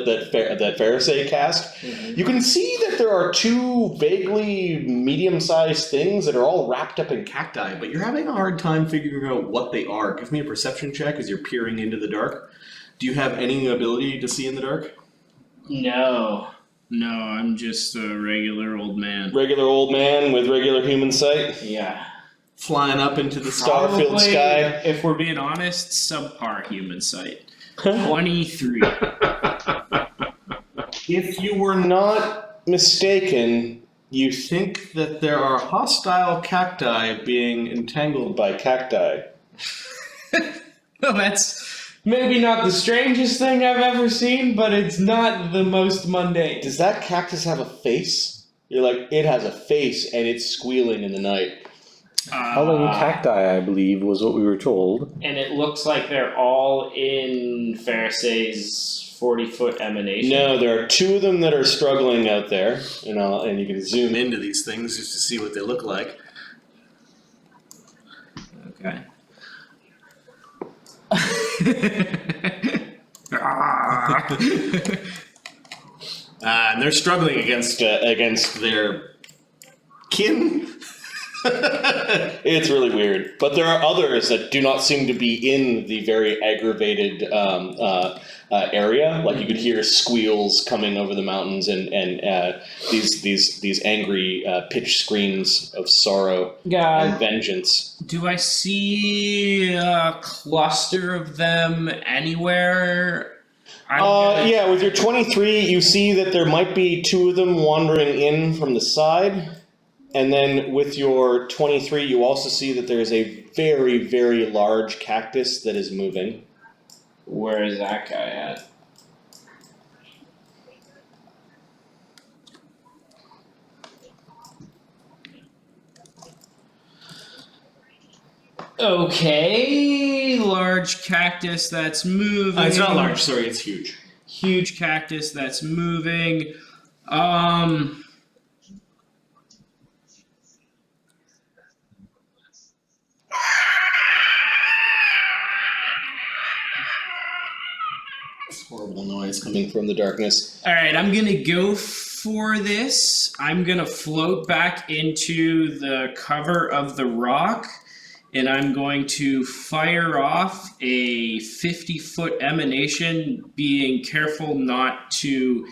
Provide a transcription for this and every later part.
that Pharisee cast, you can see that there are two vaguely medium-sized things that are all wrapped up in cacti, but you're having a hard time figuring out what they are. Give me a perception check as you're peering into the dark. Do you have any ability to see in the dark? No, I'm just a regular old man. Regular old man with regular human sight? Yeah. Flying up into the star-filled sky? If we're being honest, subpar human sight. 23. If you were not mistaken, you think that there are hostile cacti being entangled by cacti. Well, that's maybe not the strangest thing I've ever seen, but it's not the most mundane. Does that cactus have a face? You're like, it has a face and it's squealing in the night. Howling cacti, I believe, was what we were told. And it looks like they're all in Pharisee's 40-foot emanation. No, there are two of them that are struggling out there, and you can zoom into these things just to see what they look like. Okay. And they're struggling against their kin. It's really weird, but there are others that do not seem to be in the very aggravated area. Like you could hear squeals coming over the mountains and these angry pitch screams of sorrow and vengeance. Do I see a cluster of them anywhere? Yeah, with your 23, you see that there might be two of them wandering in from the side. And then with your 23, you also see that there is a very, very large cactus that is moving. Where is that guy at? Okay, large cactus that's moving. It's not large, sorry, it's huge. Huge cactus that's moving. Horrible noise coming from the darkness. Alright, I'm gonna go for this. I'm gonna float back into the cover of the rock, and I'm going to fire off a 50-foot emanation, being careful not to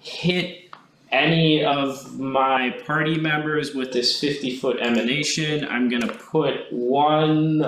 hit any of my party members with this 50-foot emanation. I'm gonna put one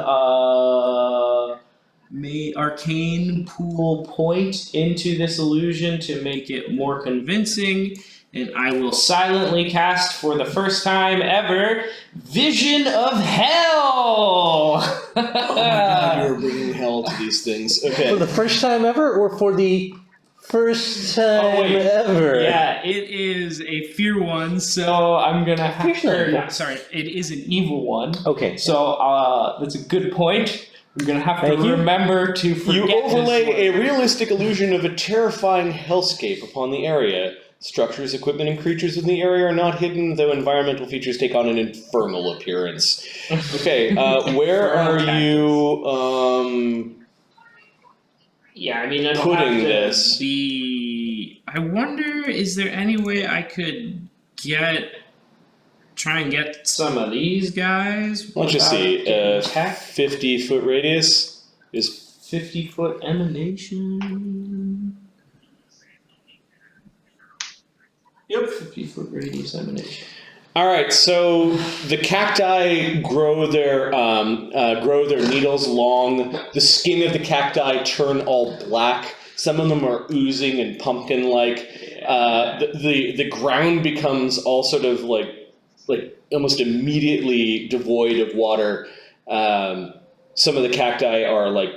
arcane pool point into this illusion to make it more convincing, and I will silently cast for the first time ever Vision of Hell! Oh my god, you're bringing hell to these things. Okay. For the first time ever, or for the first time ever? Yeah, it is a fear one, so I'm gonna have it is an evil one. Okay. So that's a good point. I'm gonna have to remember to forget. You overlay a realistic illusion of a terrifying hellscape upon the area. Structures, equipment, and creatures in the area are not hidden, though environmental features take on an infernal appearance. Okay, where are you yeah, I mean, I don't putting have to this? I wonder, is there any way I could try and get some of these guys? Let's just see. 50-foot radius is 50-foot emanation. Yep. 50-foot radius emanation. All right, so the cacti grow their needles long. The skin of the cacti turn all black. Some of them are oozing and pumpkin-like. The ground becomes all sort of like almost immediately devoid of water. Some of the cacti are like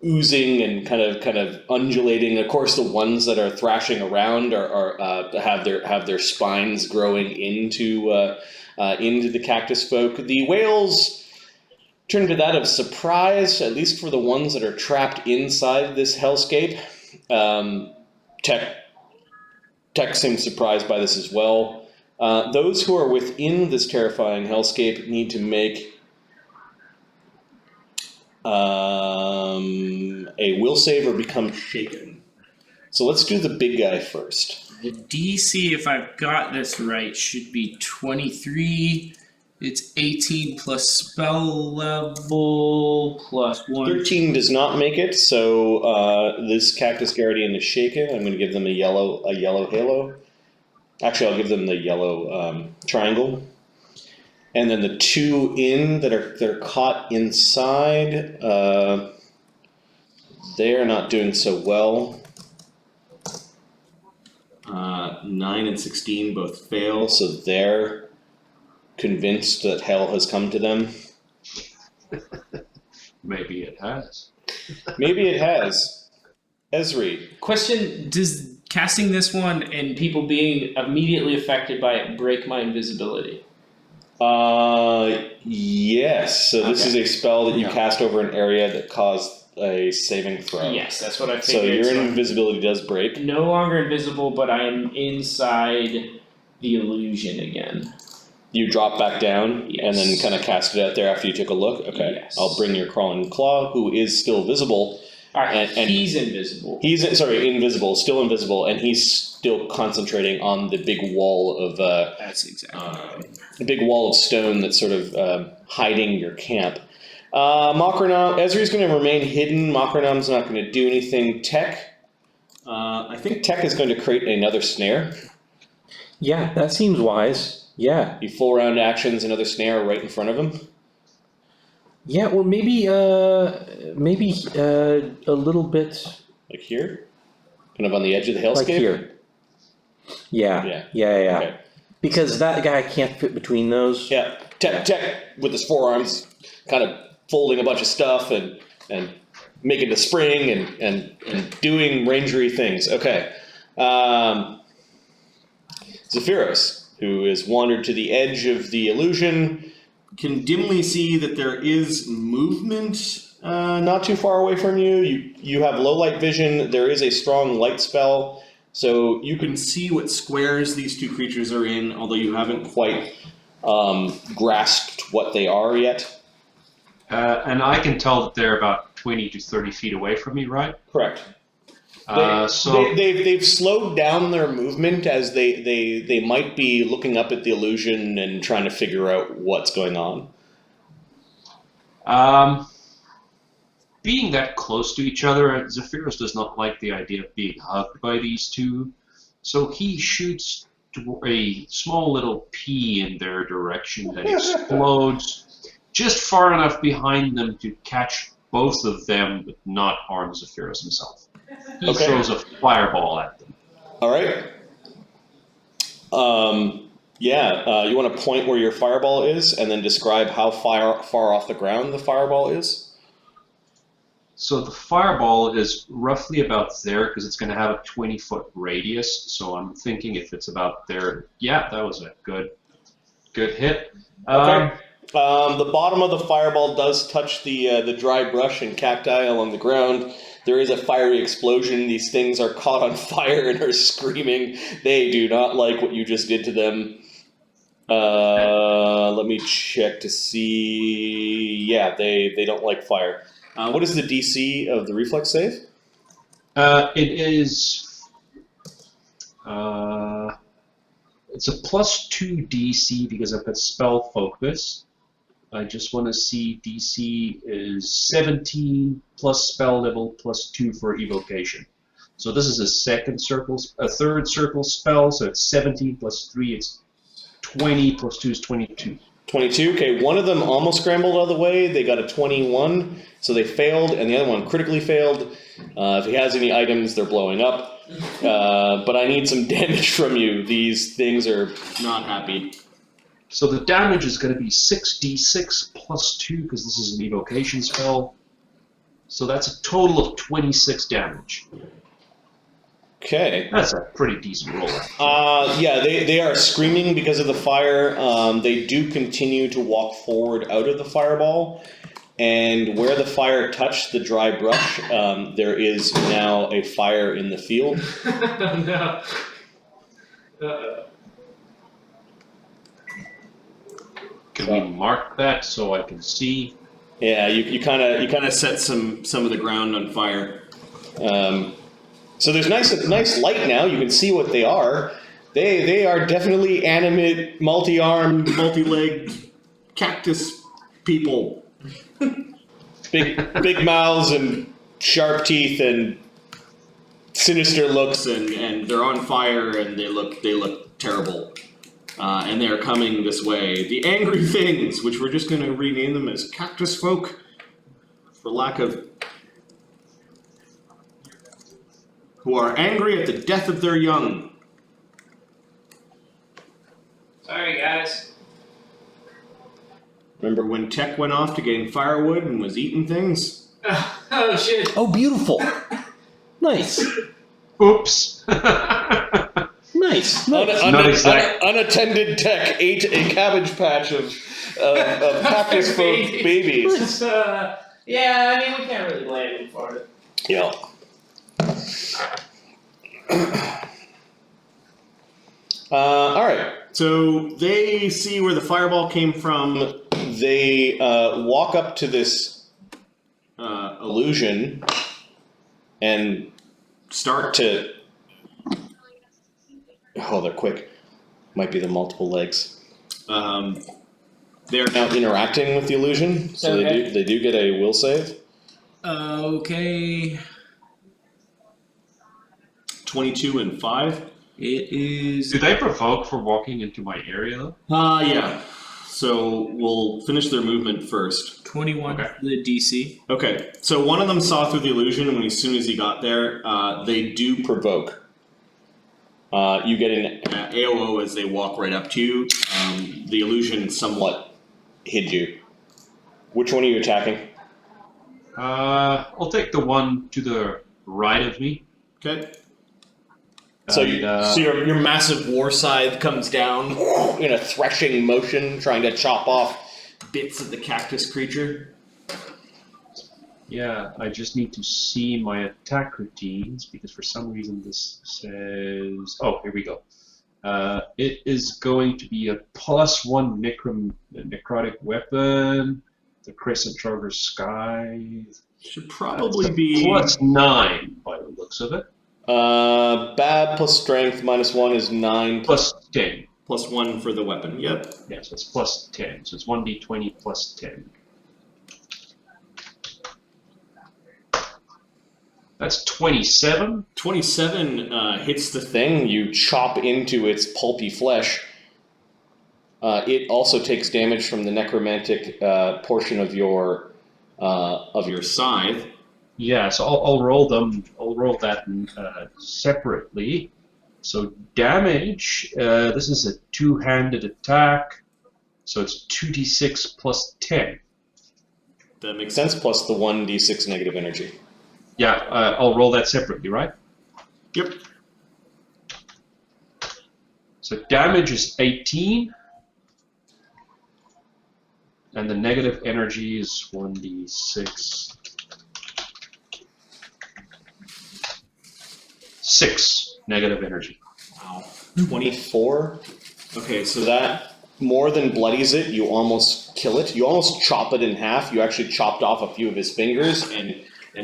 oozing and kind of undulating. Of course, the ones that are thrashing around have their spines growing into the cactus folk. The whales turn to that of surprise, at least for the ones that are trapped inside this hellscape. Tech seems surprised by this as well. Those who are within this terrifying hellscape need to make a will save or become shaken. So let's do the big guy first. The DC, if I've got this right, should be 23. It's 18 plus spell level plus 1. 13 does not make it, so this Cactus Guardian is shaken. I'm going to give them a yellow halo. Actually, I'll give them the yellow triangle. And then the 2 that are caught inside, they are not doing so well. 9 and 16 both fail, so they're convinced that hell has come to them. Maybe it has. Maybe it has. Ezri. Question, does casting this one and people being immediately affected by it break my invisibility? Yes. So this is a spell that you cast over an area that caused a saving throw. Yes, that's what I So figured. your invisibility does break. No longer invisible, but I am inside the illusion again. You drop back down and then Yes. kind of cast it out there after you took a look. Okay. Yes. I'll bring your crawling claw, who is still visible. Alright, And he's invisible. He's invisible, still invisible, and he's still concentrating on the big wall of That's exactly right. the big wall of stone that's sort of hiding your camp. Mokranam, Ezri's going to remain hidden. Mokranam's not going to do anything. Tech, I think Tech is going to create another snare. Yeah, that seems wise. Yeah. You full round actions, another snare right in front of him. Yeah, or maybe a little bit Like here? Kind of on the edge of the hellscape? like here. Yeah. Okay. Because that guy can't fit between those. Yeah, Tech with his forearms, kind of folding a bunch of stuff and making the spring and doing rangery things. Okay. Zephyros, who has wandered to the edge of the illusion, can dimly see that there is movement not too far away from you. You have low light vision. There is a strong light spell, so you can see what squares these two creatures are in, although you haven't quite grasped what they are yet. And I can tell that they're about 20 to 30 feet away from me, right? Correct. So They've slowed down their movement as they might be looking up at the illusion and trying to figure out what's going on. being that close to each other, Zephyros does not like the idea of being hugged by these two, so he shoots a small little pea in their direction that explodes just far enough behind them to catch both of them, but not harm Zephyros himself. He throws a fireball at them. All right. You want to point where your fireball is, and then describe how far off the ground the fireball is? So the fireball is roughly about there, because it's going to have a 20-foot radius, so I'm thinking if it's about there, yeah, that was a good hit. Okay. The bottom of the fireball does touch the dry brush and cacti along the ground. There is a fiery explosion. These things are caught on fire and are screaming. They do not like what you just did to them. Let me check to see. Yeah, they don't like fire. What is the DC of the reflex save? It is... it's a +2 DC because I've got spell focus. I just want to see DC is 17 plus spell level +2 for evocation. So this is a third circle spell, so it's 17 plus 3, it's 20 plus 2 is 22. 22, okay, one of them almost scrambled out of the way, they got a 21, so they failed, and the other one critically failed. If he has any items, they're blowing up. But I need some damage from you, these things are not happy. So the damage is going to be 6d6 plus 2, because this is an evocation spell. So that's a total of 26 damage. Okay. That's a pretty decent roll. Yeah, they are screaming because of the fire. They do continue to walk forward out of the fireball. And where the fire touched the dry brush, there is now a fire in the field. No. Can we mark that so I can see? Yeah, you kind of set some of the ground on fire. So there's nice light now. You can see what they are. They are definitely animate, multi-armed, multi-legged cactus people. Big mouths and sharp teeth and sinister looks, and they're on fire, and they look terrible. And they're coming this way. The angry things, which we're just going to rename them as cactus folk, for lack of... who are angry at the death of their young. Sorry, guys. Remember when Tech went off to getting firewood and was eating things? Oh, shit. Oh, beautiful. Nice. Oops. Nice. Not exact. Unattended Tech ate a cabbage patch of cactus folk babies. Yeah, I mean, we can't really blame him for it. Yeah. Alright, so they see where the fireball came from. They walk up to this illusion and start to... Oh, they're quick. Might be the multiple legs. They're now interacting with the illusion, so Okay. they do get a will save. Okay. 22 and 5. It is... Do they provoke for walking into my area, though? Yeah. So we'll finish their movement first. 21 Okay. for the DC. Okay, so one of them saw through the illusion, and as soon as he got there, they do provoke. You get an AOO as they walk right up to you. The illusion somewhat hid you. Which one are you attacking? I'll take the one to the right of me. Okay. So, And, your massive war scythe comes down in a threshing motion, trying to chop off bits of the cactus creature. yeah, I just need to see my attack routines because for some reason this says. Oh, here we go. It is going to be a +1 necrotic weapon. The Crescent Charger Scythe. Should probably be +9 by the looks of it. bad plus strength -1 is 9 +10. plus 1 for the weapon. Yep. Yeah, so it's +10. So it's 1d20 +10. That's 27. 27 hits the thing. You chop into its pulpy flesh. It also takes damage from the necromantic portion of your scythe. Yeah, so I'll roll them. I'll roll that separately. So damage. This is a two-handed attack. So it's 2d6 +10. That makes sense. Plus the 1d6 negative energy. Yeah, I'll roll that separately, right? Yep. So damage is 18. And the negative energy is 1d6. 6 negative energy. Wow. 24. Okay, so that more than bloodies it. You almost kill it. You almost chop it in half. You actually chopped off a few of his fingers, and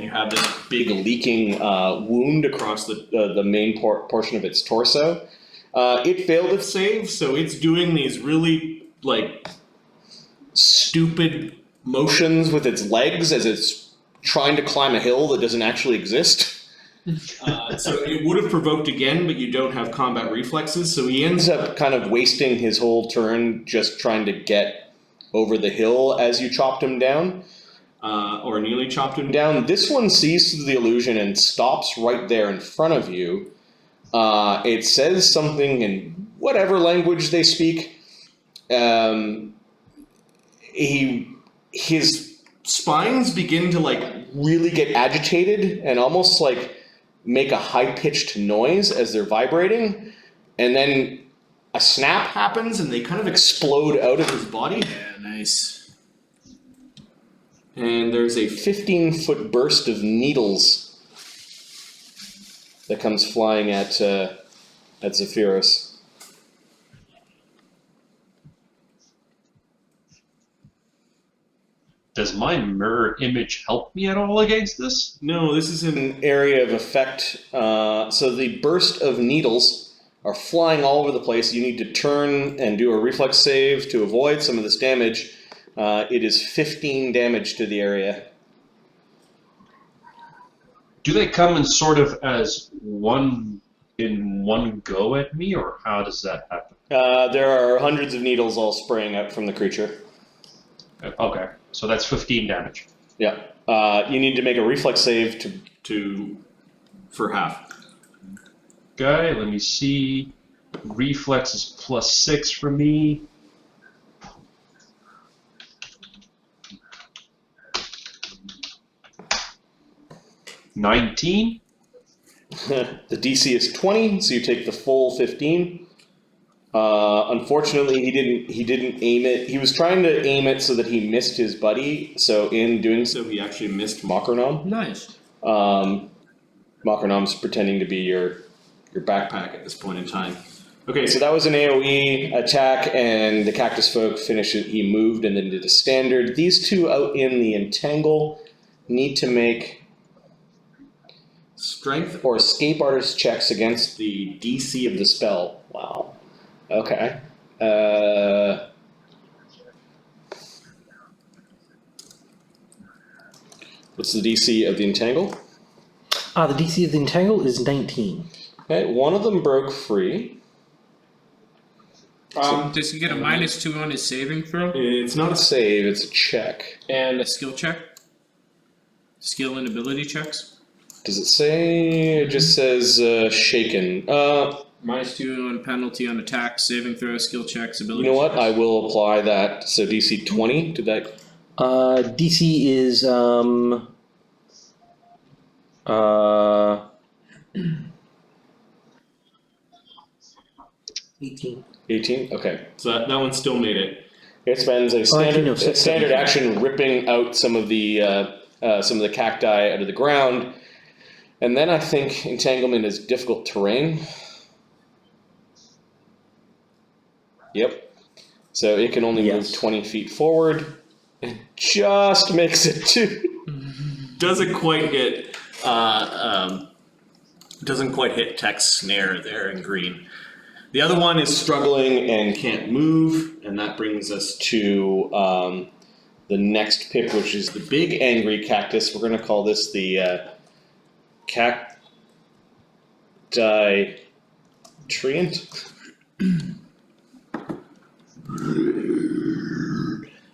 you have this big leaking wound across the main portion of its torso. It failed its save, so it's doing these really stupid motions with its legs as it's trying to climb a hill that doesn't actually exist. So it would have provoked again, but you don't have combat reflexes, so he ends up kind of wasting his whole turn just trying to get over the hill as you chopped him down, or nearly chopped him down. This one sees through the illusion and stops right there in front of you. It says something in whatever language they speak. His spines begin to really get agitated and almost make a high-pitched noise as they're vibrating, and then a snap happens and they kind of explode out of his body. Yeah, nice. And there's a 15-foot burst of needles that comes flying at Zephyros. Does my mirror image help me at all against this? No, this is an area of effect. So the burst of needles are flying all over the place. You need to turn and do a reflex save to avoid some of this damage. It is 15 damage to the area. Do they come in sort of as one go at me, or how does that happen? There are hundreds of needles all spraying out from the creature. Okay, so that's 15 damage. Yeah. You need to make a reflex save for half. Okay, let me see. Reflex is +6 for me. $19. The DC is 20, so you take the full 15. Unfortunately, he didn't aim it. He was trying to aim it so that he missed his buddy. So in doing so, he actually missed Makronom. Nice. Makronom's pretending to be your backpack at this point in time. Okay, so that was an AoE attack, and the Cactus folk finished it. He moved and then did a standard. These two out in the entangle need to make strength or escape artist checks against the DC of the spell. Wow. Okay. What's the DC of the entangle? The DC of the entangle is 19. Okay, one of them broke free. Does he get a -2 on his saving throw? It's not a save, it's a check. And a skill check? Skill and ability checks? Does it say? It just says shaken. -2 on penalty on attack, saving throw, skill checks, You ability know what? checks. I will apply that. So DC 20. Did that? DC is 18. 18. Okay. So that one still made it. It spends a actually, no, standard action ripping out some of the cacti out of the ground, and then I think entanglement is difficult terrain. Yep. So it can only move 20 feet forward. It just makes it to. Doesn't quite hit. Doesn't quite hit Tech's snare there in green. The other one is struggling and can't move, and that brings us to the next pip, which is the big angry cactus. We're going to call this the cacti treant.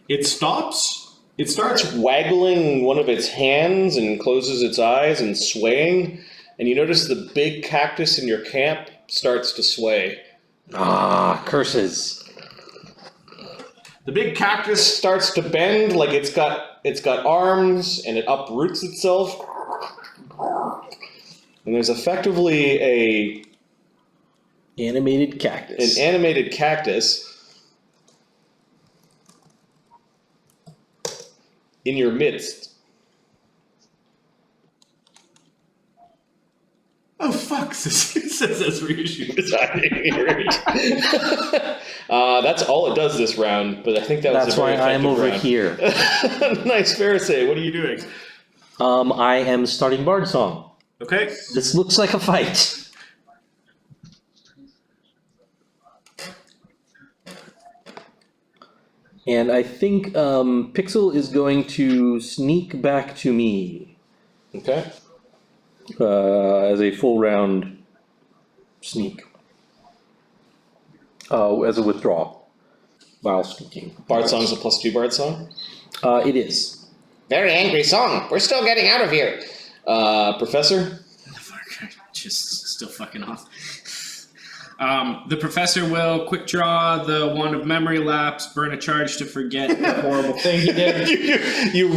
It stops. It starts waggling one of its hands and closes its eyes and swaying. And you notice the big cactus in your camp starts to sway. Curses. The big cactus starts to bend like it's got arms, and it uproots itself. And there's effectively Animated cactus. an animated cactus in your midst. Oh fuck! It says Ezri issued. That's all it does this round, but I think that was That's a very why I'm effective over round. here. Nice, Pharisee. What are you doing? I am starting Bard Song. Okay. This looks like a fight. And I think Pixel is going to sneak back to me Okay. as a full round sneak. As a withdrawal while sneaking. Bard song's a +2 bard song. It is. Very angry song. We're still getting out of here. Professor? Just still fucking off. The professor will quick draw the wand of memory lapse, burn a charge to forget the horrible thing he did. you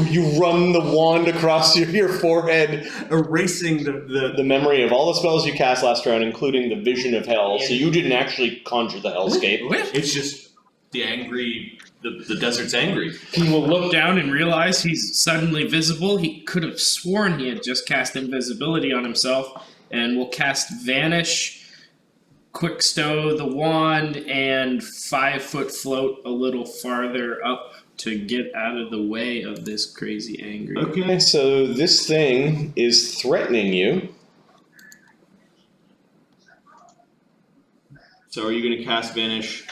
run the wand across your forehead, erasing the memory of all the spells you cast last round, including the vision of hell. So you didn't actually conjure the hellscape. It's just the angry. The desert's angry. He will look down and realize he's suddenly visible. He could have sworn he had just cast invisibility on himself, and will cast Vanish quick stow the wand and 5-foot float a little farther up to get out of the way of this crazy angry. Okay, so this thing is threatening you. So are you going to cast Vanish?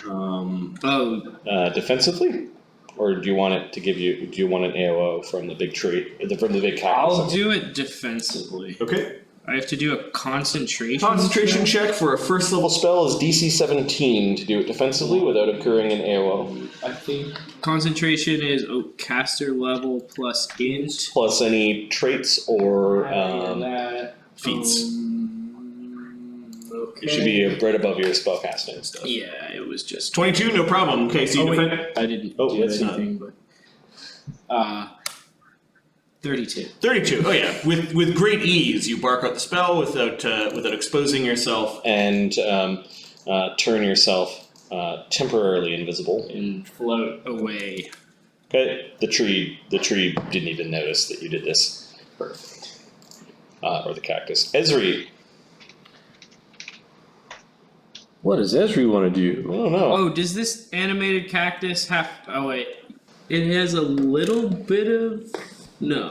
Defensively? Or do you want it to give you? Do you want an AOO from the big tree, from the big cactus? I'll do it defensively. Okay. I have to do a concentration. Concentration check for a first level Spell is DC 17 to do it defensively without incurring an AOO. I think. Concentration is caster level plus int. Plus any traits or Feats. it should be right above your spellcasting stuff. Yeah, it was just 22, no problem. Okay, so you defend. I didn't Oh, do that's not- anything, but 32. 32. Oh yeah, with great ease, you bark out the spell without exposing yourself. And turn yourself temporarily invisible. And float away. Okay, the tree didn't even notice that you did this. Perfect. Or the cactus. Ezri. What does Ezri want to do? I don't know. Oh, does this animated cactus have... Oh, wait. It has a little bit of... No.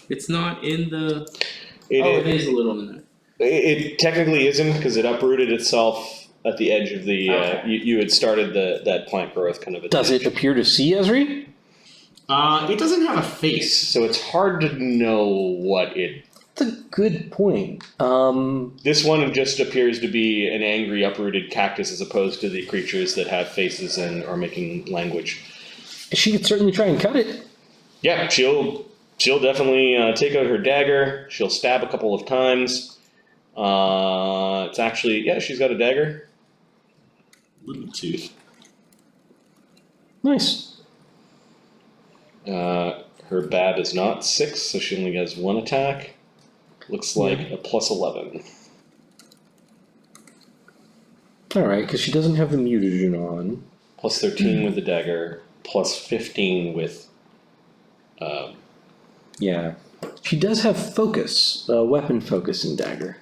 It's not in the... it is a little in there. It technically isn't because it uprooted itself at the edge of the... Okay. You had started that plant growth kind of... Does it appear to see Ezri? It doesn't have a face. So it's hard to know what it... That's a good point. This one just appears to be an angry uprooted cactus as opposed to the creatures that have faces and are making language. She could certainly try and cut it. Yeah, she'll definitely take out her dagger. She'll stab a couple of times. It's actually... Yeah, she's got a dagger. Little tooth. Nice. Her BAB is not 6, so she only has 1 attack. Looks like a plus 11. Alright, because she doesn't have the mutagen on. Plus 13 with the dagger. Plus 15 with... Yeah. She does have focus, weapon focusing dagger.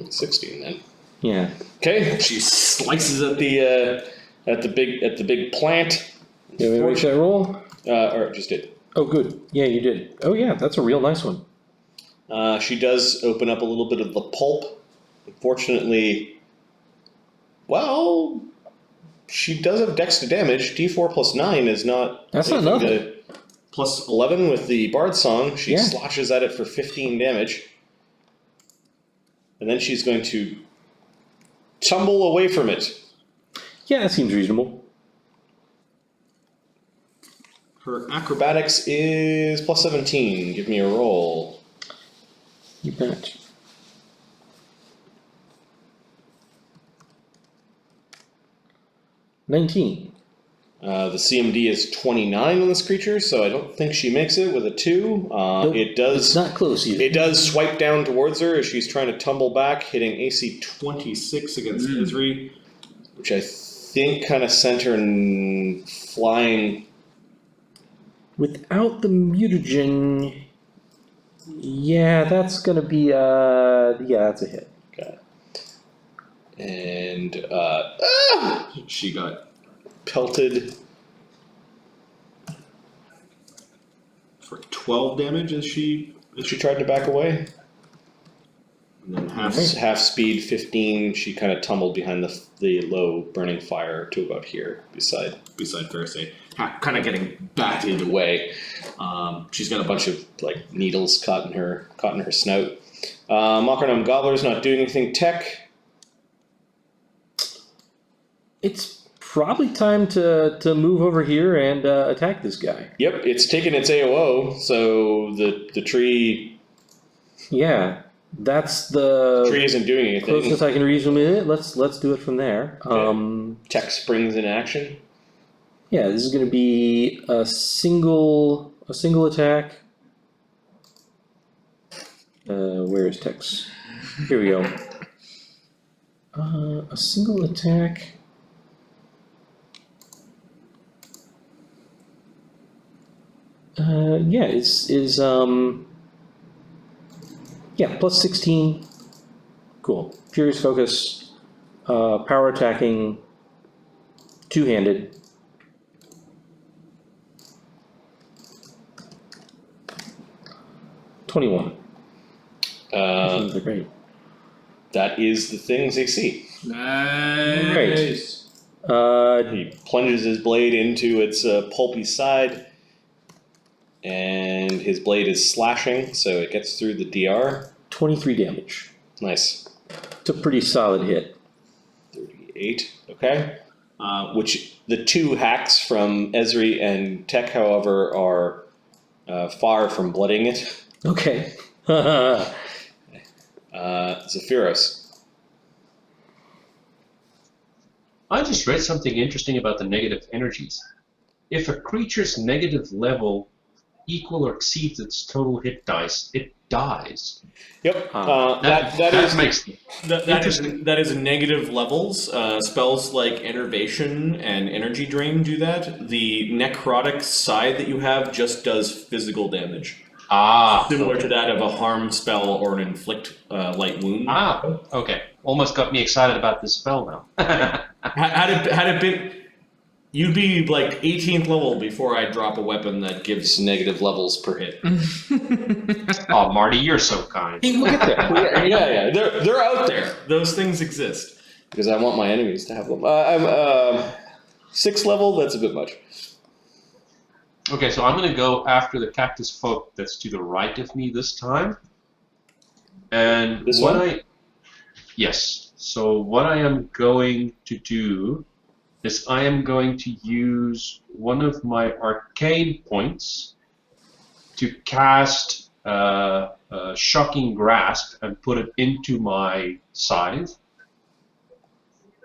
16 then. Yeah. Okay, she slices at the big plant. You want me to make that roll? Or just did. Oh, good. Yeah, you did. Oh, yeah, that's a real nice one. She does open up a little bit of the pulp. Unfortunately, well, she does have dex to damage. D4 plus 9 is not... That's not nothing. Plus 11 with the Bard Song. She Yeah. slashes at it for 15 damage. And then she's going to tumble away from it. Yeah, that seems reasonable. Her acrobatics is plus 17. Give me a roll. You bet. $19. The CMD is 29 on this creature, so I don't think she makes it with a 2. Nope, It does... It's not close either. It does swipe down towards her as she's trying to tumble back, hitting AC 26 against Ezri. which I think kind of sent her flying. Without the mutagen, yeah, that's gonna be yeah, that's a hit. Okay. And She got pelted. for 12 damage as she She tried to back away. and then half. Half speed, 15. She kind of tumbled behind the low burning fire to about here, beside Pharisee, kind of getting batted away. away. She's got a bunch of like needles caught in her snout. Mockarnum Gobbler's not doing anything. Tech. It's probably time to move over here and attack this guy. Yep, it's taken its AOO, so the tree That's the isn't doing anything. closest I can reasonably hit. Let's do it from there. Tech springs in action. Yeah, this is going to be a single attack. Where is Tex? Here we go. A single attack. Yeah, plus 16. Cool. Furious Focus. Power attacking, two-handed. $21. These are great. That is the things they see. Nice. He plunges his blade into its pulpy side, and his blade is slashing, so it gets through the DR. 23 damage. Nice. It's a pretty solid hit. 38, okay. Which the two hacks from Ezri and Tech, however, are far from blooding it. Okay. Zephyros. I just read something interesting about the negative energies. If a creature's negative level equal or exceeds its total hit dice, it dies. Yep. That makes That is negative levels. Spells like Enervation and Energy Drain do that. The necrotic side that you have just does physical damage. Similar to that of a harm spell or an inflict light wound. Okay. Almost got me excited about this spell now. Had it been, you'd be like 18th level before I drop a weapon that gives negative levels per hit. Oh, Marty, you're so kind. We'll get there. Yeah. They're out there. Those things exist. Because I want my enemies to have them. I'm 6th level, that's a bit much. Okay, so I'm going to go after the cactus folk that's to the right of me this time. And This one? Yes. So what I am going to do is I am going to use one of my arcane points to cast Shocking Grasp and put it into my scythe.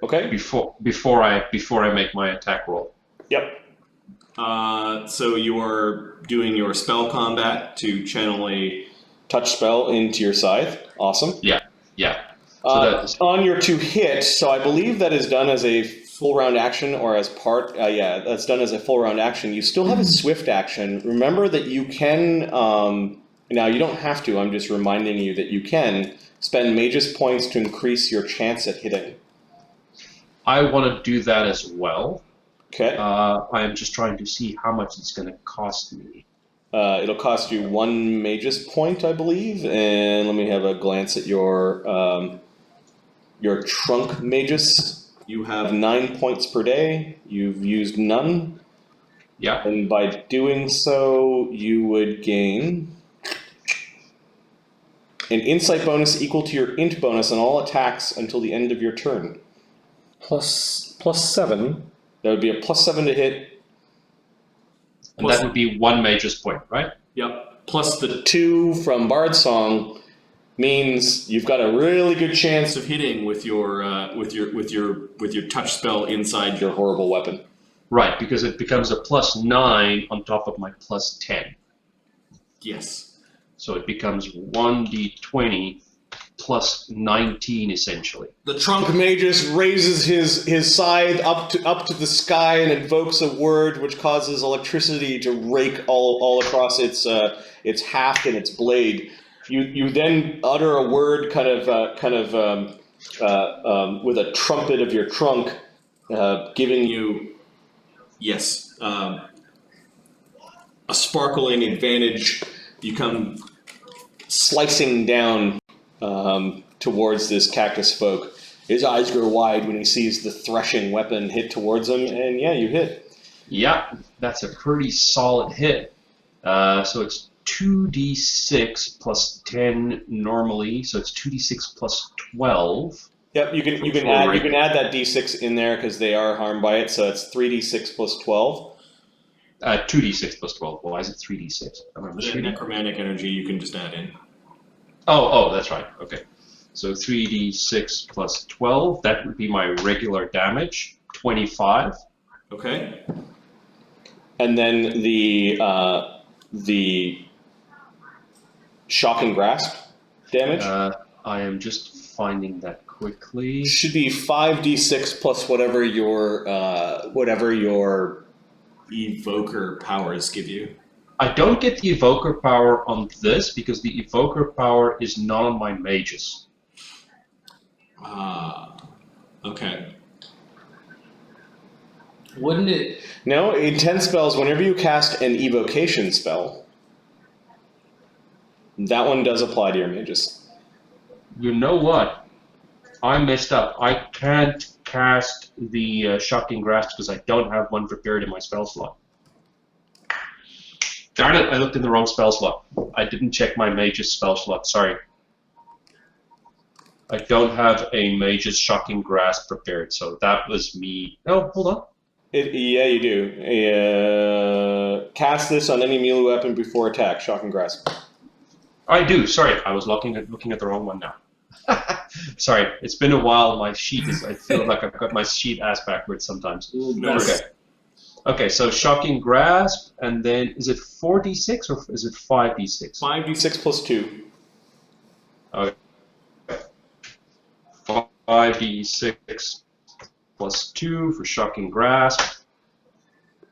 Okay. Before I make my attack roll. Yep. So you are doing your spell combat to channel a Touch spell into your scythe. Awesome. Yeah. So on your to hit, so I believe that is done as a full round action or as part. That's done as a full round action. You still have a swift action. Remember that you can. Now you don't have to. I'm just reminding you that you can spend mage's points to increase your chance at hitting. I want to do that as well. Okay. I am just trying to see how much it's going to cost me. It'll cost you 1 mage's point, I believe, and let me have a glance at your trunk mages. You have 9 points per day. You've used none. Yeah. And by doing so, you would gain an insight bonus equal to your int bonus on all attacks until the end of your turn. Plus 7. That would be a +7 to hit. And that would be 1 mage's point, right? Yep. Plus the 2 from Bard Song means you've got a really good chance of hitting with your touch spell inside your horrible weapon. Right, because it becomes a +9 on top of my +10. Yes. So it becomes 1d20 plus 19 essentially. The trunk magus raises his scythe up to the sky and invokes a word which causes electricity to rake all across its haft and its blade. You then utter a word with a trumpet of your trunk, giving you a sparkling advantage. You come slicing down towards this cactus folk. His eyes grow wide when he sees the threshing weapon hit towards him, and yeah, you hit. Yeah, that's a pretty solid hit. So it's 2d6 plus 10 normally, so it's 2d6 plus 12. Yep, you can add that d6 in there because they are harmed by it, so it's 3d6 plus 12. 2d6 plus 12. Why is it 3d6? The necromantic energy you can just add in. Oh, that's right. Okay. So 3d6 plus 12, that would be my regular damage, 25. Okay. And then the shocking grasp damage I am just finding that quickly. should be 5d6 plus whatever your Evoker powers give you. I don't get the evoker power on this because the evoker power is not on my mages. Okay. Wouldn't it? No, intense spells, whenever you cast an evocation spell, that one does apply to your mages. You know what? I messed up. I can't cast the Shocking Grasp because I don't have one prepared in my spell slot. Darn it, I looked in the wrong spell slot. I didn't check my mage's spell slot, sorry. I don't have a mage's Shocking Grasp prepared, so that was me. Oh, hold on. Yeah, you do. Cast this on any melee weapon before attack, Shocking Grasp. I do, sorry. I was looking at the wrong one now. Sorry, it's been a while. My sheet is, I feel like I've got my sheet ass backwards sometimes. Okay. Okay, so Shocking Grasp, and then is it 4d6 or is it 5d6? 5d6 plus 2. Okay. 5d6 plus 2 for Shocking Grasp.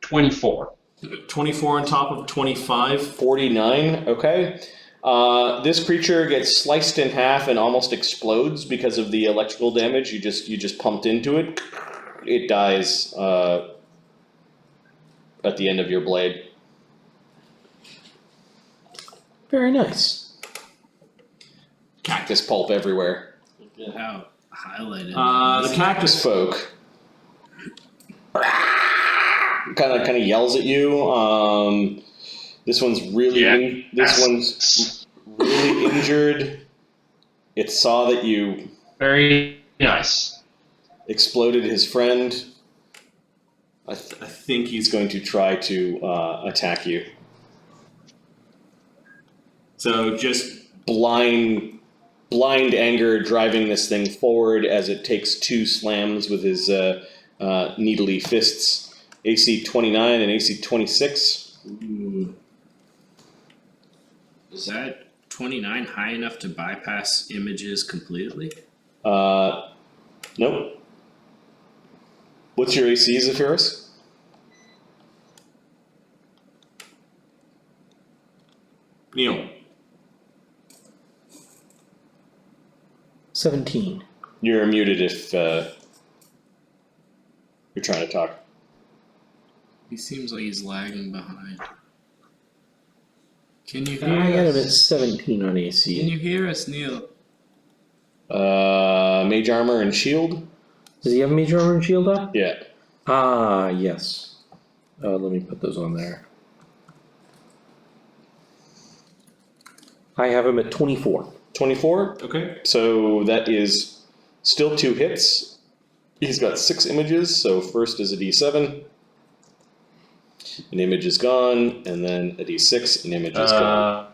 24. 24 on top of 25. 49, okay. This creature gets sliced in half and almost explodes because of the electrical damage you just pumped into it. It dies at the end of your blade. Very nice. Cactus pulp everywhere. Look at how highlighted. The cactus folk kind of yells at you. This one's really one's really injured. It saw that you Very nice. exploded his friend. I think he's going to try to attack you. So just Blind anger driving this thing forward as it takes 2 slams with his needly fists. AC 29 and AC 26. Ooh. Is that 29 high enough to bypass images completely? Nope. What's your AC, Zephyrus? Neil. 17. You're muted if you're trying to talk. He seems like he's lagging behind. Can you hear I got him at us? 17 on Can AC. you hear us, Neil? Mage armor and shield? Does he have mage armor and shield up? Yeah. Ah, yes. Let me put those on there. I have him at 24. 24? Okay. So that is still 2 hits. He's got 6 images, so first is a d7. An image is gone, and then a d6, an image is gone.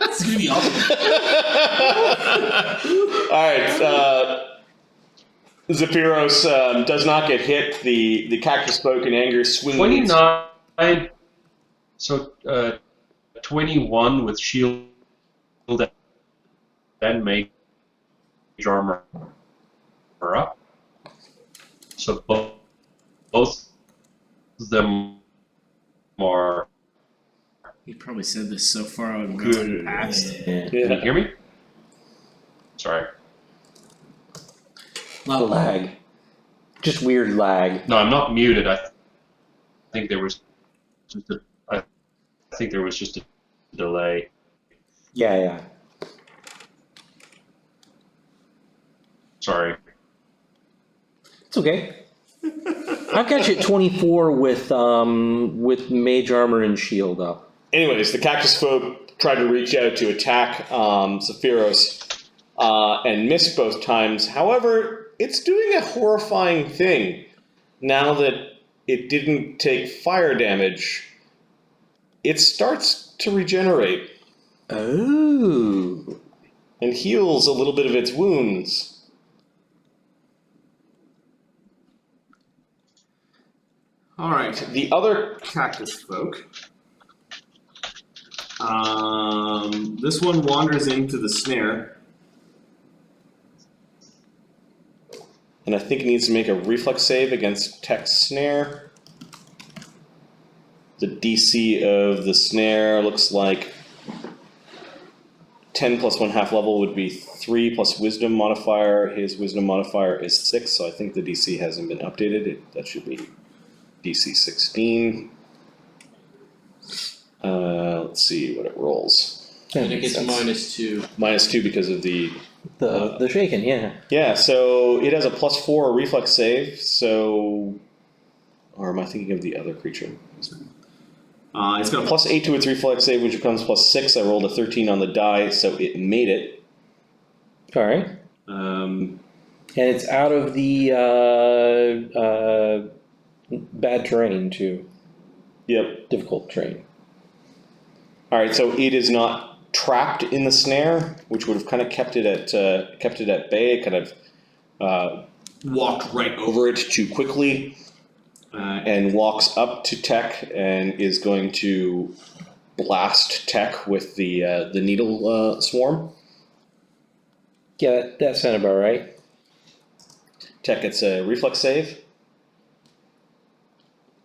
It's gonna be awesome. Alright, Zephyros does not get hit. The cactus spoke in anger, swings. 29. So 21 with shield and mage armor up. So both of them are He probably said this so far I would Good. go past. Yeah. Can you hear me? Sorry. Lag. Just weird lag. No, I'm not muted. I think there was just a, I think there was just a delay. Yeah. Sorry. It's okay. I've got you at 24 with mage armor and shield up. Anyways, the cactus folk tried to reach out to attack Zephyros and missed both times. However, it's doing a horrifying thing. Now that it didn't take fire damage, it starts to regenerate Oh. and heals a little bit of its wounds. Alright. The other Cactus folk. This one wanders into the snare. and I think it needs to make a reflex save against Tech Snare. The DC of the snare looks like 10 plus 1 half level would be 3 plus wisdom modifier. His wisdom modifier is 6, so I think the DC hasn't been updated. That should be DC 16. Let's see what it rolls. I think it's -2. -2 because of the shaken, yeah. Yeah, so it has a +4 reflex save, so... Or am I thinking of the other creature? It's got a +8 to its reflex save, which becomes +6. I rolled a 13 on the die, so it made it. Alright. And it's out of the bad terrain too. Yep. Difficult terrain. Alright, so it is not trapped in the snare, which would have kind of kept it at bay. It kind of walked right over. over it too quickly. And walks up to Tech and is going to blast Tech with the needle swarm. Yeah, that sounded about right. Tech gets a reflex save.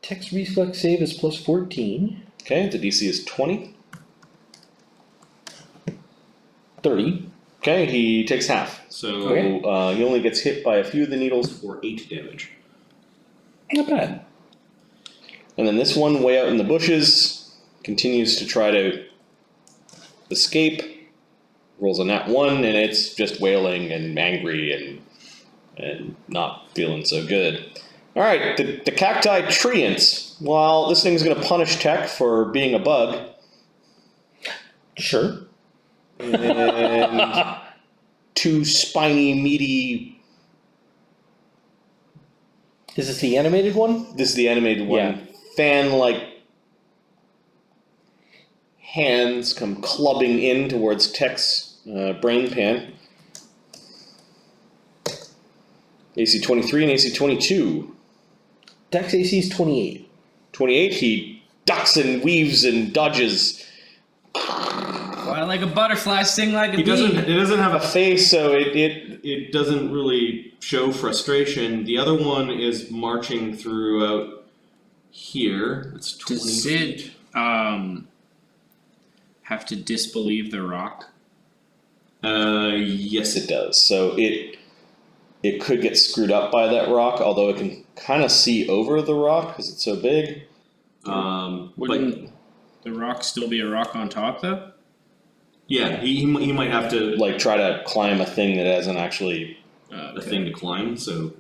Tech's reflex save is +14. Okay, the DC is 20. 30. Okay, he takes half. So Okay. He only gets hit by a few of the needles for 8 damage. Not bad. And then this one, way out in the bushes, continues to try to escape. Rolls a nat 1, and it's just wailing and angry and not feeling so good. All right, the cacti treants. Well, this thing's going to punish Tech for being a bug. Sure. And 2 spiny, meaty... Is this the animated one? This is the animated one. Yeah. Fan-like hands come clubbing in towards Tech's brain pan. AC 23 and AC 22. Dex AC is 28. 28, he ducks and weaves and dodges. Fly like a butterfly, sting like a bee. It doesn't have A face, so it doesn't really show frustration. The other one is marching throughout here. It's 20 Does it have to disbelieve the rock? Yes, it does. So it could get screwed up by that rock, although it can kind of see over the rock because it's so big. Wouldn't the rock still be a rock on top, though? Yeah, he might have to Like try to climb a thing that hasn't actually a thing to climb. So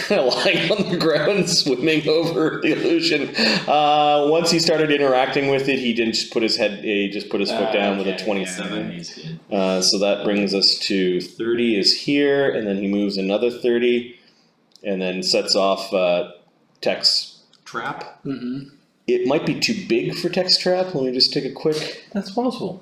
lying on the ground, swimming over the illusion. Once he started interacting with it, he didn't just put his head. He just put his foot down with a 27. Yeah, he's good. So that brings us to 30 is here, and then he moves another 30, and then sets off Tech's trap. Mm-hmm. It might be too big for Tech's trap. Let me just take a quick. That's possible.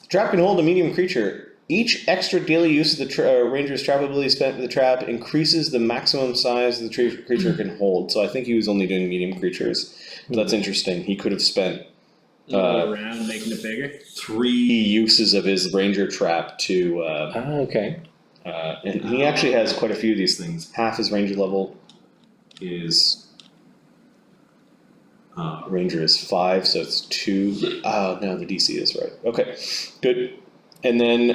The trap can hold a medium creature. Each extra daily use of the ranger's trap ability spent with the trap increases the maximum size the creature can hold. So I think he was only doing medium creatures. But that's interesting. He could have spent around making it bigger. 3 uses of his ranger trap to. Okay. And he actually has quite a few of these things. Half his ranger level is. Ranger is 5, so it's 2. Oh, no, the DC is right. Okay, good. And then,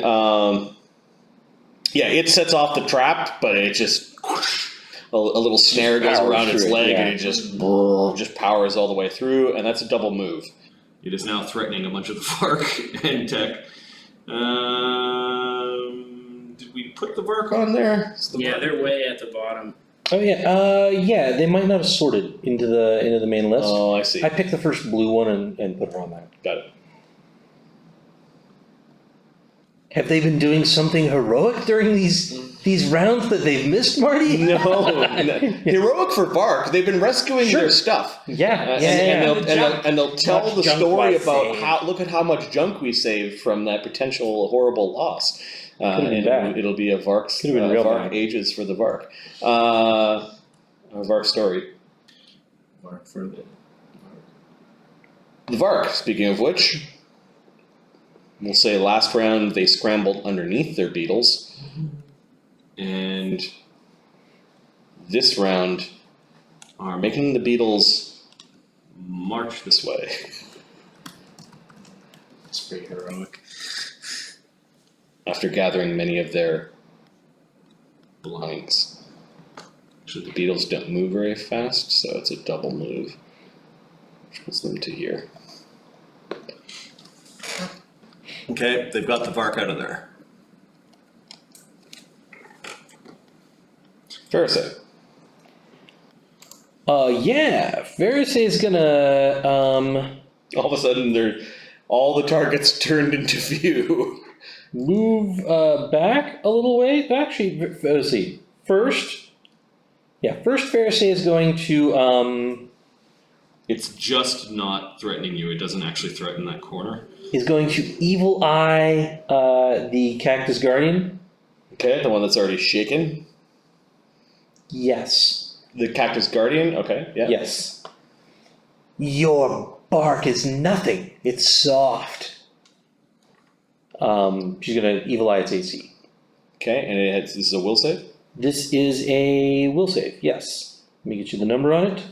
yeah, it sets off the trap, but it just a little snare goes around its leg, and it just powers all the way through, and that's a double move. It is now threatening a bunch of the Vark and Tech. Did we put the Vark on there? Yeah, they're way at the bottom. Oh yeah. Yeah, they might not have sorted into the main list. Oh, I see. I picked the first blue one and put her on there. Got it. Have they been doing something heroic during these rounds that they've missed, Marty? No, heroic for Vark. They've been rescuing their stuff. Yeah, And they'll tell Much the junk story was about saved. look at how much junk we saved from that potential horrible loss. Could've been And bad. it'll be a Vark's Could've been real Vark bad. ages for the Vark. A Vark story. Mark for The Vark, speaking of which, We'll say last round they scrambled underneath their beetles. And this round are making the beetles march this way. It's pretty heroic. After gathering many of their belongings. So the beetles don't move very fast, so it's a double move. Which puts them to here. Okay, they've got the bark out of there. Pharisee. Yeah, Pharisee is gonna, All of a sudden, all the targets turned into view. move, back a little way. Actually, let's see. First Pharisee is going to, It's just not threatening you. It doesn't actually threaten that corner. is going to evil eye, the Cactus Guardian. Okay, the one that's already shaken. Yes. The Cactus Guardian, okay, yeah. Yes. Your bark is nothing. It's soft. She's gonna evil eye its AC. Okay, and this is a will save? This is a will save, yes. Let me get you the number on it.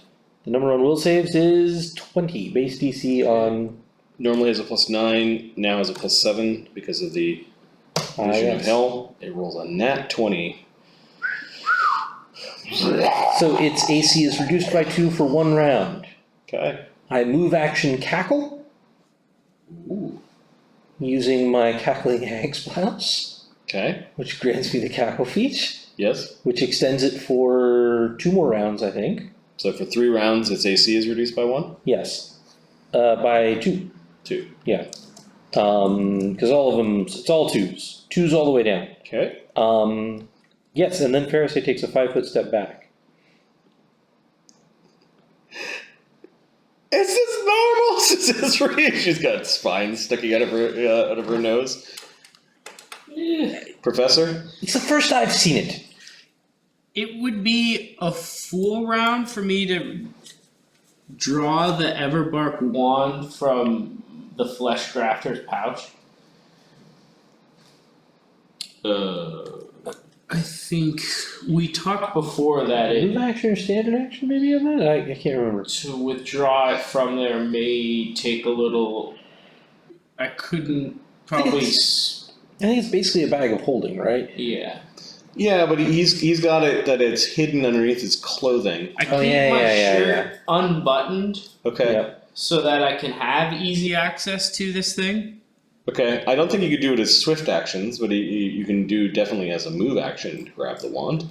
The number on will saves is 20, base DC on... Normally has a +9, now has a +7 because of the Illusion of Hell. It rolls a nat 20. So its AC is reduced by 2 for 1 round. Okay. I move action cackle. Ooh. Using my cackling hag's blouse, Okay, which grants me the cackle feat, yes. which extends it for 2 more rounds, I think. So for 3 rounds, its AC is reduced by 1? Yes. By 2. 2. Yeah. Because all of them, it's all 2s. 2s all the way down. Okay. Yes, and then Pharisee takes a 5-foot step back. Is this normal? Says Ezri. She's got spines sticking out of her nose. Professor? It's the first I've seen it. It would be a full round for me to draw the Everbark wand from the Flesh Grafter's pouch. I think we talked before that Move action or standard action maybe on that? I can't remember. to withdraw it from there may take a little. I couldn't probably. I think it's basically a bag of holding, right? Yeah. Yeah, but he's got it that it's hidden underneath his clothing. I keep yeah, my shirt yeah. unbuttoned Okay. Yep. so that I can have easy access to this thing. Okay. I don't think you could do it as swift actions, but you can do definitely as a move action to grab the wand.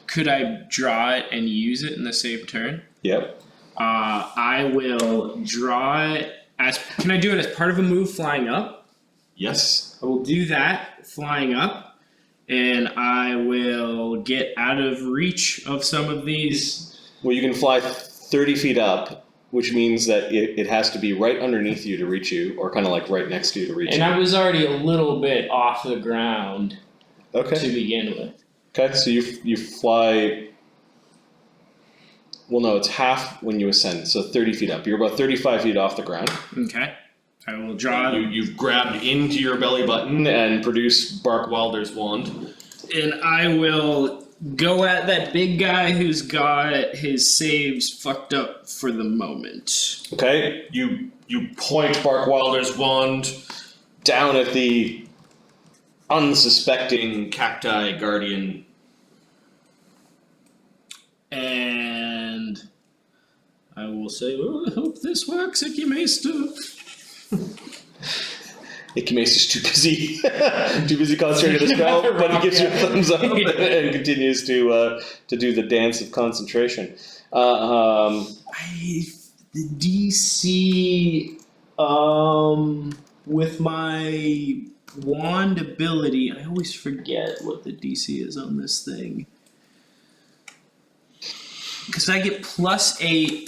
Could I draw it and use it in the same turn? Yep. I will draw it as. Can I do it as part of a move flying up? Yes. I will do that flying up, and I will get out of reach of some of these. Well, you can fly 30 feet up, which means that it has to be right underneath you to reach you, or kind of like right next to you to reach And you. I was already a little bit off the ground Okay. to begin with. Okay, so you fly. Well, no, it's half when you ascend, so 30 feet up. You're about 35 feet off the ground. Okay. I will draw. You've grabbed into your belly button and produce Bark Wilder's wand. And I will go at that big guy who's got his saves fucked up for the moment. Okay, You point Bark Wilder's wand down at the unsuspecting cacti guardian. And I will say, oh, I hope this works, Ikimeister. Ikimase is too busy concentrating on the spell, but he gives you a thumbs up and continues to do the dance of concentration. The DC with my wand ability, I always forget what the DC is on this thing. Because I get +8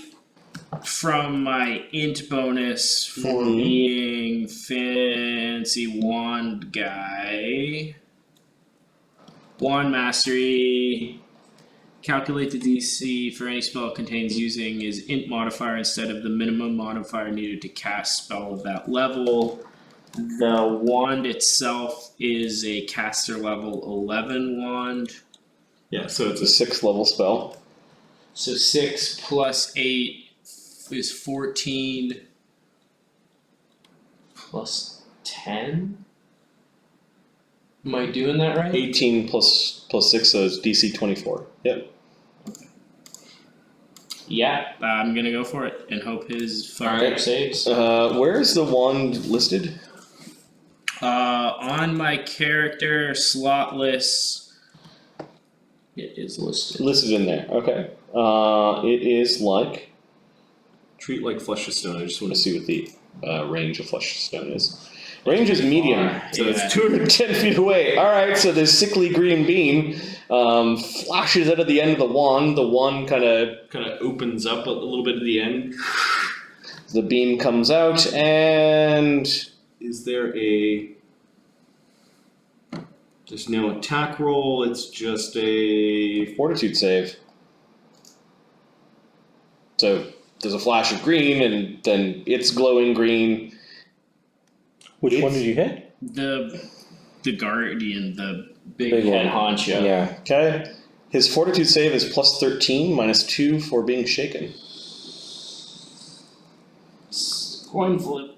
from my int bonus for being fancy wand guy. Wand mastery. Calculate the DC for any spell it contains using is int modifier instead of the minimum modifier needed to cast spell of that level. The wand itself is a caster level 11 wand. Yeah, so it's It's a 6th level spell. So 6 plus 8 is 14 plus 10? Am I doing that right? 18 plus 6, so it's DC 24. Yep. Yeah, I'm gonna go for it and hope his fuck Alright. up saves. Where is the wand listed? On my character slot list, it is listed. Listed in there. Okay. It is like. treat like flesh of stone. I just I want want to to see what the range of flesh stone is. Range is medium. So Yeah. it's 210 feet away. Alright, so this sickly green beam flashes out of the end of the wand. The wand kind of opens up a little bit at the end. the beam comes out, and Is there a? There's no attack roll. It's just a. fortitude save. So there's a flash of green, and then it's glowing green. Which one did you hit? The guardian, the big Big head one. honcho. Yeah. Okay. His fortitude save is plus 13, minus 2 for being shaken. Coin flip.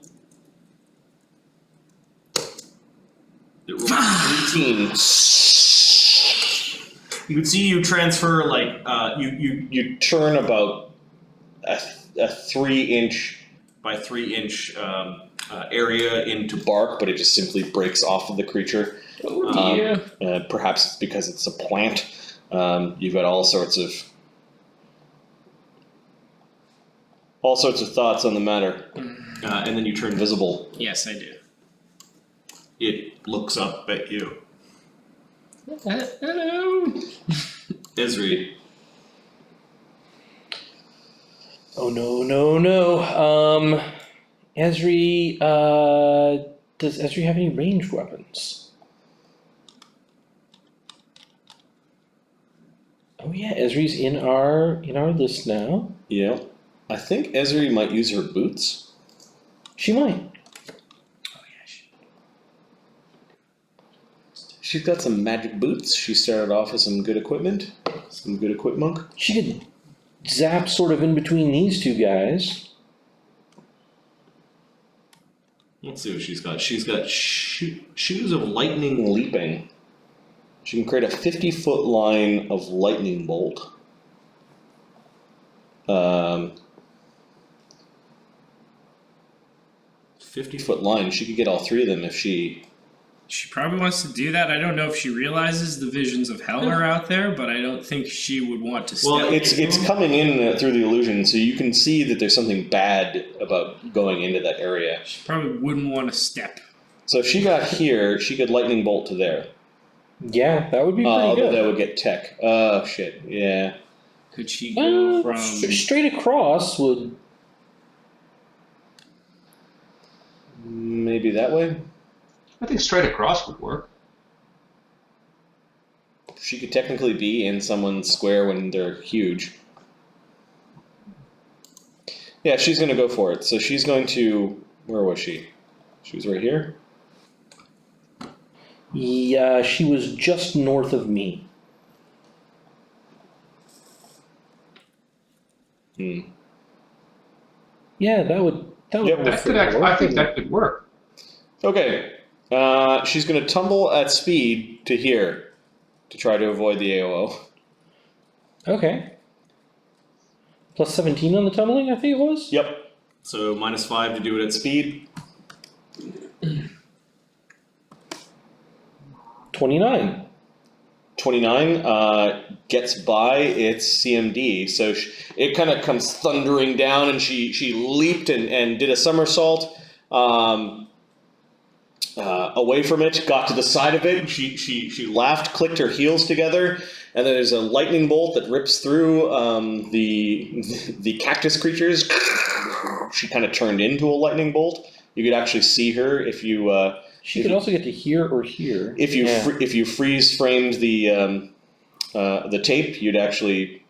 It rolls 18. You can see you transfer like You turn about a 3-inch by 3-inch area into bark, but it just simply breaks off of the creature. Oh dear. Perhaps it's because it's a plant. You've got all sorts of thoughts on the matter. and then you turn Invisible. Yes, I do. It looks up at you. Hello. Ezri. Oh no. Ezri, does Ezri have any ranged weapons? Oh yeah, Ezri's in our list now. Yeah. I think Ezri might use her boots. She might. She's got some magic boots. She started off with some good equipment. Some good equipment. She could zap sort of in between these two guys. Let's see what she's got. She's got shoes of lightning. Leaping. She can create a 50-foot line of lightning bolt. 50-foot line. She could get all 3 of them if she. She probably wants to do that. I don't know if she realizes the visions of hell are out there, but I don't think she would want to step Well, it's into them. coming in through the illusion, so you can see that there's something bad about going into that area. She probably wouldn't want to step. So if she got here, she could lightning bolt to there. Yeah, that would be pretty Although good. that would get tech. Oh shit! Yeah. Could she go from... Straight across would. Maybe that way. I think straight across would work. She could technically be in someone's square when they're huge. Yeah, she's gonna go for it. So she's going to. Where was she? She was right here. Yeah, she was just north of me. Yeah, that would. Yep. work That could pretty well. I think that could work. Okay. She's gonna tumble at speed to here to try to avoid the AOO. Okay. Plus 17 on the tumbling, I think it was? Yep. So -5 to do it at speed. 29. 29 gets by its CMD, so it kind of comes thundering down, and she leaped and did a somersault away from it, got to the side of it. She laughed, clicked her heels together, and then there's a lightning bolt that rips through the cactus creatures. She kind of turned into a lightning bolt. You could actually see her if you. She could also get to here or here. If you freeze framed the tape, you'd actually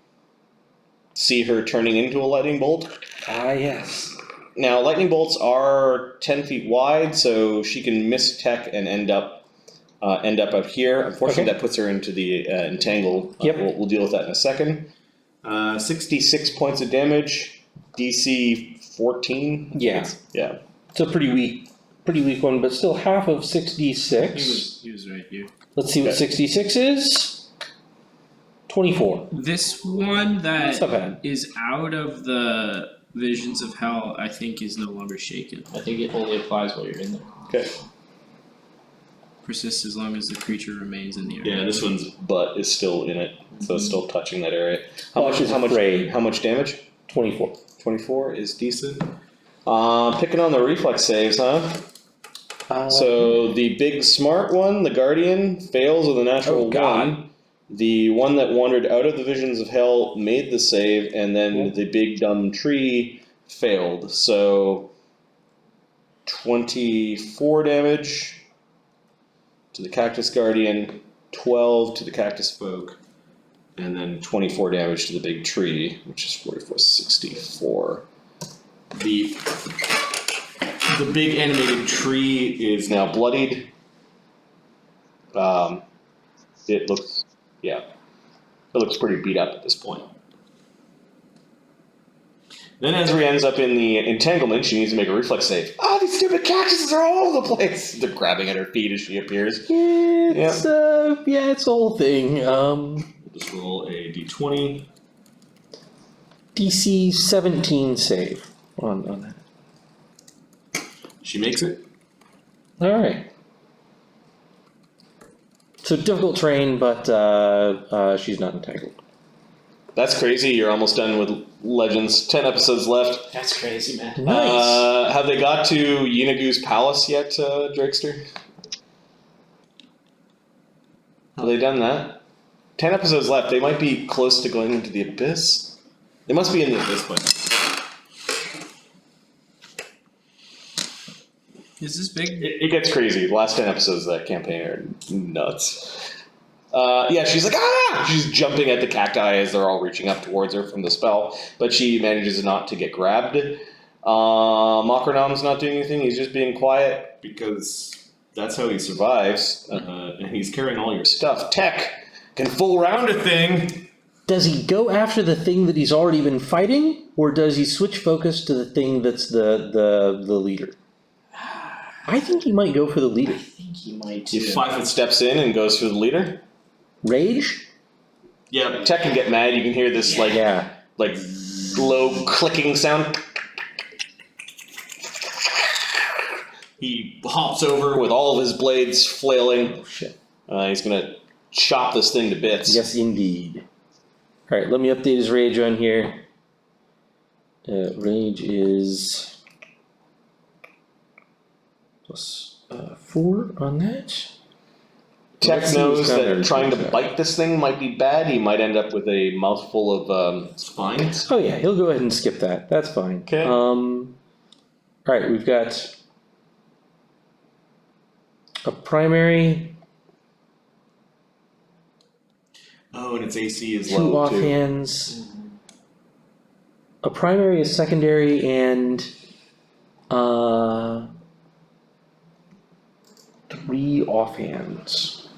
see her turning into a lightning bolt. Ah, yes. Now, lightning bolts are 10 feet wide, so she can miss Tech and end up out here. Unfortunately, that puts her into the entangle. Yep. We'll deal with that in a second. 66 points of damage. DC 14. Yeah. Yeah. It's a pretty weak one, but still half of 6d6. He was right here. Let's see what 6d6 is. 24. This one That's not bad. is out of the Visions of Hell, I think, is no longer shaken. I think it only applies while you're in there. Okay. Persists as long as the creature remains in the area. Yeah, this one's butt is still in it, so it's still touching that area. How much damage? 24. 24 is decent. Picking on the reflex saves, huh? So the big smart one, the Guardian, fails with a natural 1. The one that wandered out of the Visions of Hell made the save, and then the big dumb tree failed. So 24 damage to the Cactus Guardian, 12 to the Cactus Folk, and then 24 damage to the big tree, which is 44, 64. The big animated tree is now bloodied. It looks pretty beat up at this point. Then Ezri ends up in the entanglement. She needs to make a reflex save. These stupid cactuses are all over the place. They're grabbing at her feet as she appears. It's the whole thing. We'll just roll a d20. DC 17 save on that. She makes it. Alright. So difficult terrain, but she's not entangled. That's crazy. You're almost done with Legends. 10 episodes left. That's crazy, man. Nice. Have they got to Yenagu's palace yet, Drakester? Have they done that? 10 episodes left. They might be close to going into the abyss. They must be in the abyss by now. Is this big? It gets crazy. The last 10 episodes of that campaign are nuts. She's like, She's jumping at the cacti as they're all reaching up towards her from the spell, but she manages not to get grabbed. Makronom's not doing anything. He's just being quiet because that's how he survives. And he's carrying all your stuff. Tech can full round a thing. Does he go after the thing that he's already been fighting, or does he switch focus to the thing that's the leader? I think he might go for the leader. I think he might too. He 5-foot steps in and goes for the leader. Rage? Yeah, Tech can get mad. You can hear this like low clicking sound. He hops over with all of his blades flailing. Oh shit. He's gonna chop this thing to bits. Yes, indeed. Alright, let me update his rage on here. Rage is plus 4 on that. Tech Let's see knows what's down that there. trying to bite this thing might be bad. He might end up with a mouthful of spines. Oh yeah, he'll go ahead and skip that. That's fine. Okay. Alright, we've got a primary, Oh, and its AC is 2 low too. offhands. A primary, a secondary, and 3 offhands.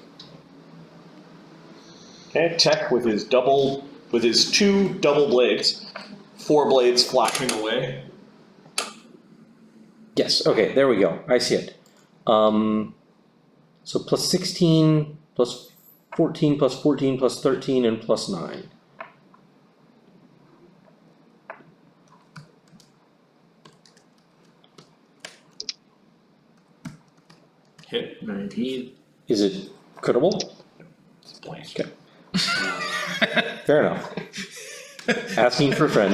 Okay, Tech with his 2 double blades, 4 blades flashing away. Yes, okay, there we go. I see it. So plus 16, plus 14, plus 14, plus 13, and plus 9. Hit. 19. Is it critical? It's blank. Okay. Fair enough. Asking for a friend.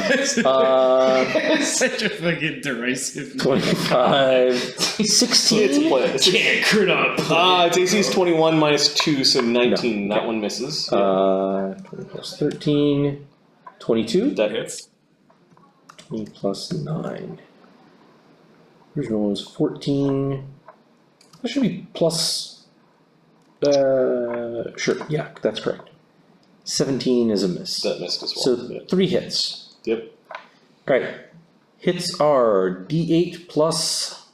Such a fucking derisive. 25, 16. It's blank. Can't crit up. Its AC is 21 minus 2, so 19. No. That one misses. 20 plus 13, 22. That hits. 20 plus 9. Original one was 14. That should be plus. Sure, yeah, that's correct. 17 is a miss. That missed as well. So 3 hits. Yep. Alright. Hits are D8 plus.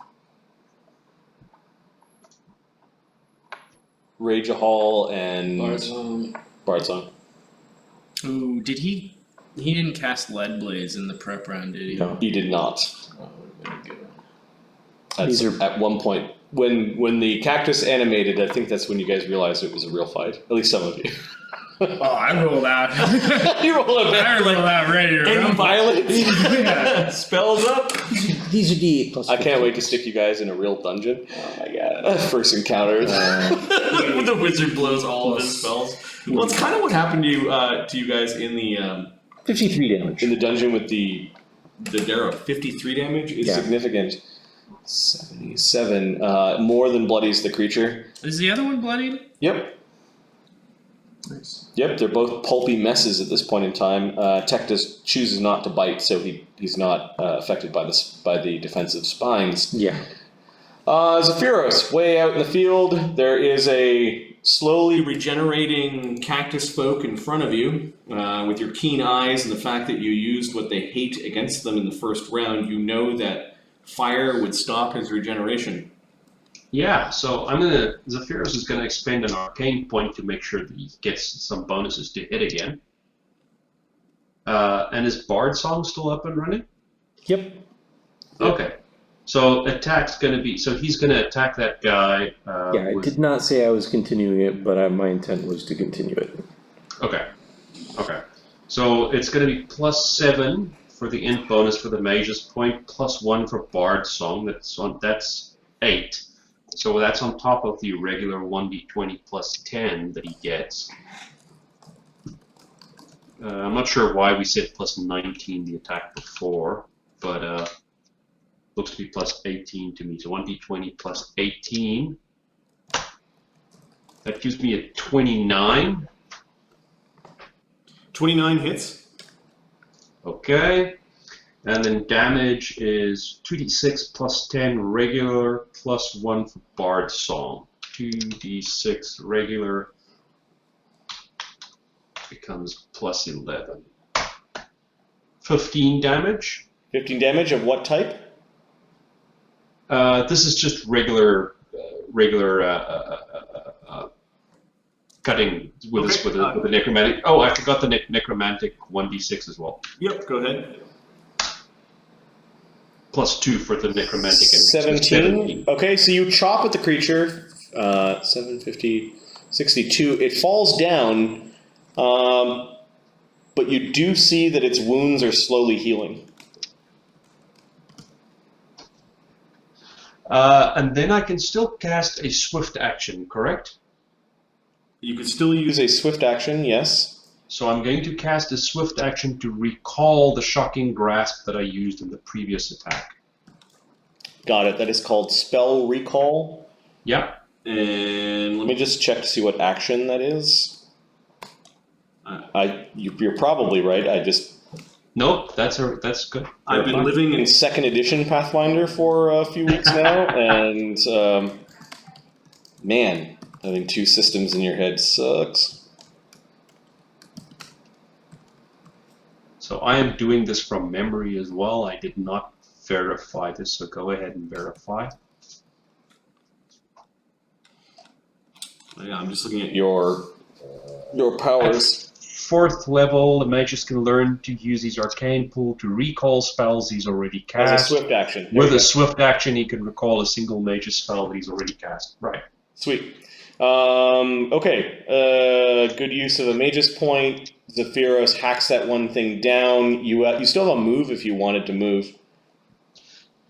Rage Hall and Bard Song. Ooh, did he? He didn't cast Lead Blaze in the prep round, did he? No. He did not. Oh, would've been a good one. That's These are- at one point when the cactus animated. I think that's when you guys realized it was a real fight. At least some of you. Oh, I rolled out. You roll a I rolled out ready to in rumble. violence. Yeah. Spells up. These are D8 plus. I can't wait to stick you guys in a real dungeon. Oh my god. First encounter. The wizard blows all of his spells. Well, it's kind of what happened to you guys in the 53 damage. In the dungeon with the Darrow. 53 damage is Yeah. significant 77. More than bloodies the creature. Is the other one bloodied? Yep. Nice. Yep, they're both pulpy messes at this point in time. Tectus chooses not to bite, so he's not affected by the defensive spines. Yeah. Zephyros, way out in the field, there is a slowly regenerating cactus folk in front of you. With your keen eyes and the fact that you used what they hate against them in the first round, you know that fire would stop his regeneration. Yeah, so Zephyros is gonna expend an arcane point to make sure that he gets some bonuses to hit again. And is Bard Song still up and running? Yep. Okay. So attack's gonna be, so he's gonna attack that guy. Yeah, I with- did not say I was continuing it, but my intent was to continue it. Okay. Okay. So it's gonna be +7 for the int bonus for the mage's point, +1 for Bard Song. That's 8. So that's on top of the regular 1d20 +10 that he gets. I'm not sure why we said +19 the attack before, but looks to be +18 to me. So 1d20 +18. That gives me a 29. 29 hits. Okay. And then damage is 2d6 +10 regular +1 for Bard Song. 2d6 regular becomes +11. 15 damage. 15 damage of what type? This is just regular cutting with Okay. the necromantic. Oh, I forgot the necromantic 1d6 as well. Yep, go ahead. +2 for the necromantic and 17. Okay, so you chop at the creature. 750, 62. It falls down, but you do see that its wounds are slowly healing. And then I can still cast a swift action, correct? You could still use Use a swift action, yes. So I'm going to cast a swift action to recall the shocking grasp that I used in the previous attack. Got it. That is called spell recall. Yeah. and Let me just check to see what action that is. You're probably right. I just Nope, that's good. I've been living in in second edition Pathfinder for a few weeks now, and man, having two systems in your head sucks. So I am doing this from memory as well. I did not verify this, so go ahead and verify. yeah, I'm just looking at Your powers. Fourth level, the mages can learn to use his arcane pool to recall spells he's already As a cast. swift action. There With you a go. swift action, he can recall a single mage's spell that he's already cast. Right. Sweet. Okay. Good use of a mage's point. Zephyros hacks that one thing down. You still have a move if you wanted to move.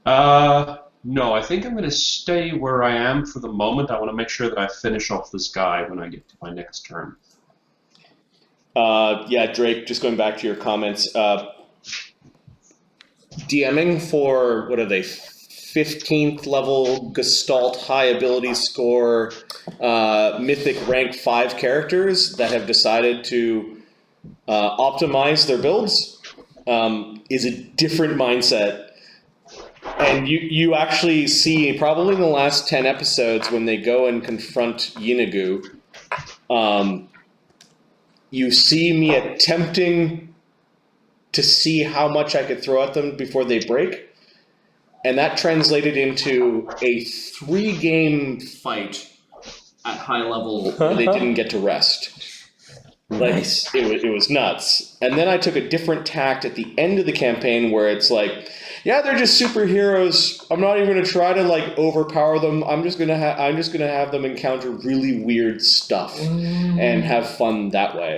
No, I think I'm going to stay where I am for the moment. I want to make sure that I finish off this guy when I get to my next turn. Yeah, Drake, just going back to your comments. DMing for, what are they, 15th level Gestalt high ability score mythic rank 5 characters that have decided to optimize their builds is a different mindset. And you actually see, probably in the last 10 episodes, when they go and confront Yinagu, you see me attempting to see how much I could throw at them before they break. And that translated into a 3-game Fight at high level. where they didn't get to rest. Like, Nice. it was nuts. And then I took a different tact at the end of the campaign where it's like, yeah, they're just superheroes. I'm not even gonna try to like overpower them. I'm just gonna have them encounter really weird stuff and have fun that way.